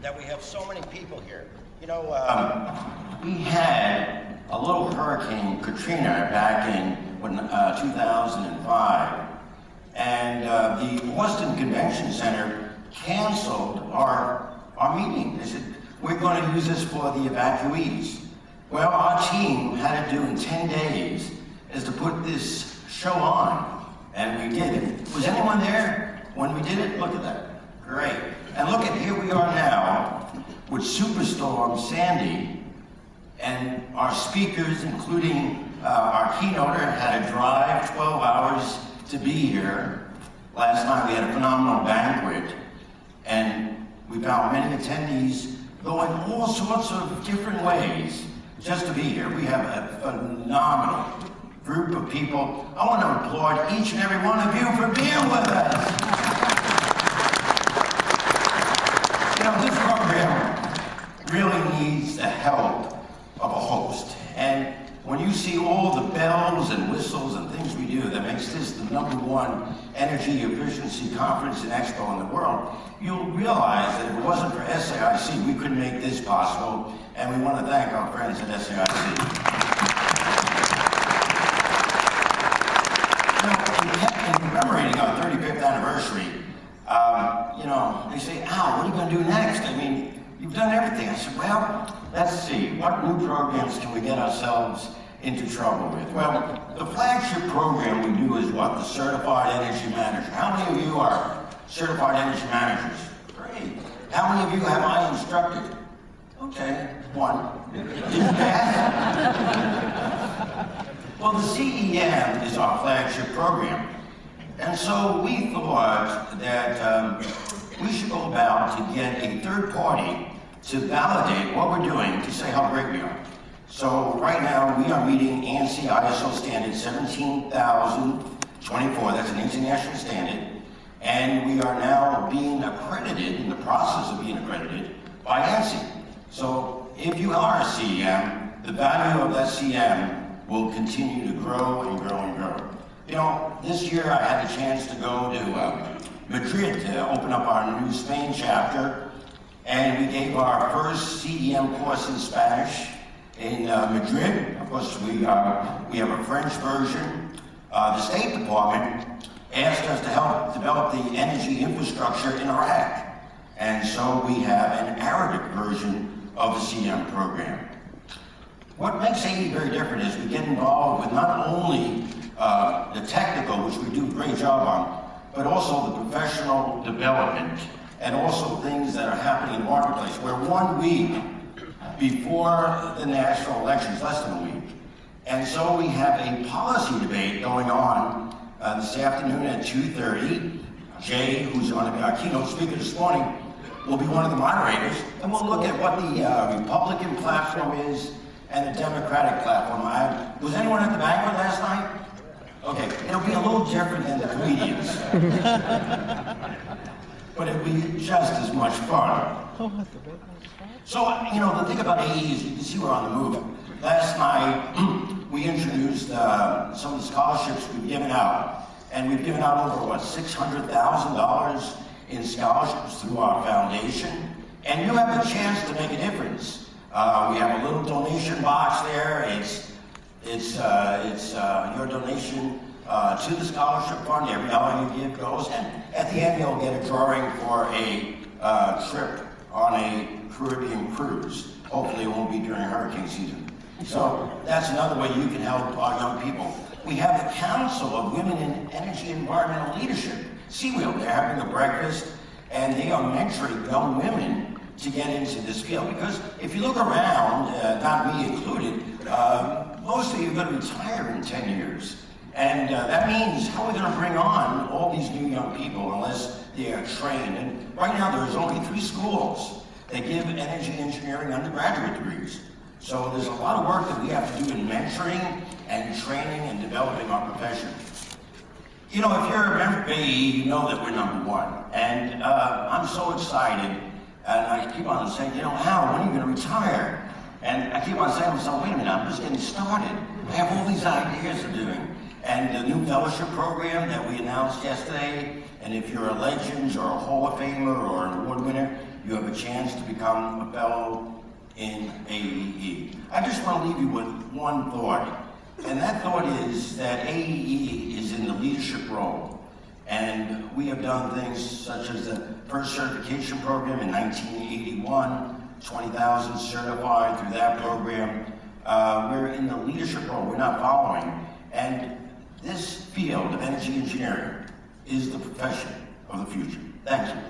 that we have so many people here. You know, we had a little Hurricane Katrina back in 2005, and the Boston Convention Center canceled our meeting. They said, we're going to use this for the evacuees. Well, our team had to do in 10 days is to put this show on, and we did it. Was anyone there when we did it? Look at that. Great. And look at, here we are now with Superstorm Sandy, and our speakers, including our keynoter, had to drive 12 hours to be here. Last night we had a phenomenal banquet, and we found many attendees going all sorts of different ways just to be here. We have a phenomenal group of people. I want to applaud each and every one of you for being with us. You know, this program really needs the help of a host. And when you see all the bells and whistles and things we do that makes this the #1 energy efficiency conference and expo in the world, you'll realize that if it wasn't for SAIC, we couldn't make this possible. And we want to thank our friends at SAIC. In commemorating our 35th anniversary, you know, they say, Al, what are you going to do next? I mean, you've done everything. I said, well, let's see, what new programs can we get ourselves into trouble with? Well, the flagship program we do is what? The Certified Energy Manager. How many of you are Certified Energy Managers? Great. How many of you have I instructed? Okay, one. Did you pass? Well, the CEM is our flagship program. And so we thought that we should go about to get a third party to validate what we're doing to say how great we are. So right now we are meeting ANSI ISO standard 17024, that's an international standard, and we are now being accredited, in the process of being accredited, by ANSI. So if you are a CEM, the value of that CEM will continue to grow and grow and grow. You know, this year I had a chance to go to Madrid to open up our new Spain chapter, and we gave our first CEM course in Spanish in Madrid. Of course, we have a French version. The State Department asked us to help develop the energy infrastructure in Iraq, and so we have an Arabic version of the CEM program. What makes AE very different is we get involved with not only the technical, which we do a great job on, but also the professional development and also things that are happening in the marketplace. We're 1 week before the national elections, less than a week. And so we have a policy debate going on this afternoon at 2:30. Jay, who's going to be our keynote speaker this morning, will be one of the moderators, and we'll look at what the Republican platform is and the Democratic platform. Was anyone at the banquet last night? Okay, it'll be a little different than the comedians. But it'll be just as much fun. So, you know, the thing about AE is you can see we're on the move. Last night, we introduced some of the scholarships we've given out. And we've given out over, what, $600,000 in scholarships through our foundation. And you have a chance to make a difference. We have a little donation box there. It's your donation to the scholarship fund. Every dollar you give goes. And at the end, you'll get a drawing for a trip on a Caribbean cruise. Hopefully it won't be during hurricane season. So that's another way you can help our young people. We have the Council of Women in Energy and Environmental Leadership, Seawheel. They're having a breakfast, and they are mentoring young women to get into this field. Because if you look around, not me included, most of you are going to retire in 10 years. And that means, how are we going to bring on all these new young people unless they are trained? And right now, there's only 3 schools that give energy engineering undergraduate degrees. So there's a lot of work that we have to do in mentoring and training and developing our profession. You know, if you're a member of AE, you know that we're #1. And I'm so excited. And I keep on saying, you know, Al, when are you going to retire? And I keep on saying to myself, wait a minute, I'm just getting started. I have all these ideas of doing. And the new fellowship program that we announced yesterday, and if you're a Legends or a Hall of Famer or an award winner, you have a chance to become a fellow in AEE. I just want to leave you with one thought, and that thought is that AEE is in the leadership role. And we have done things such as the first certification program in 1981, 20,000 certified through that program. We're in the leadership role, we're not following. And this field of energy engineering is the profession of the future. Thank you.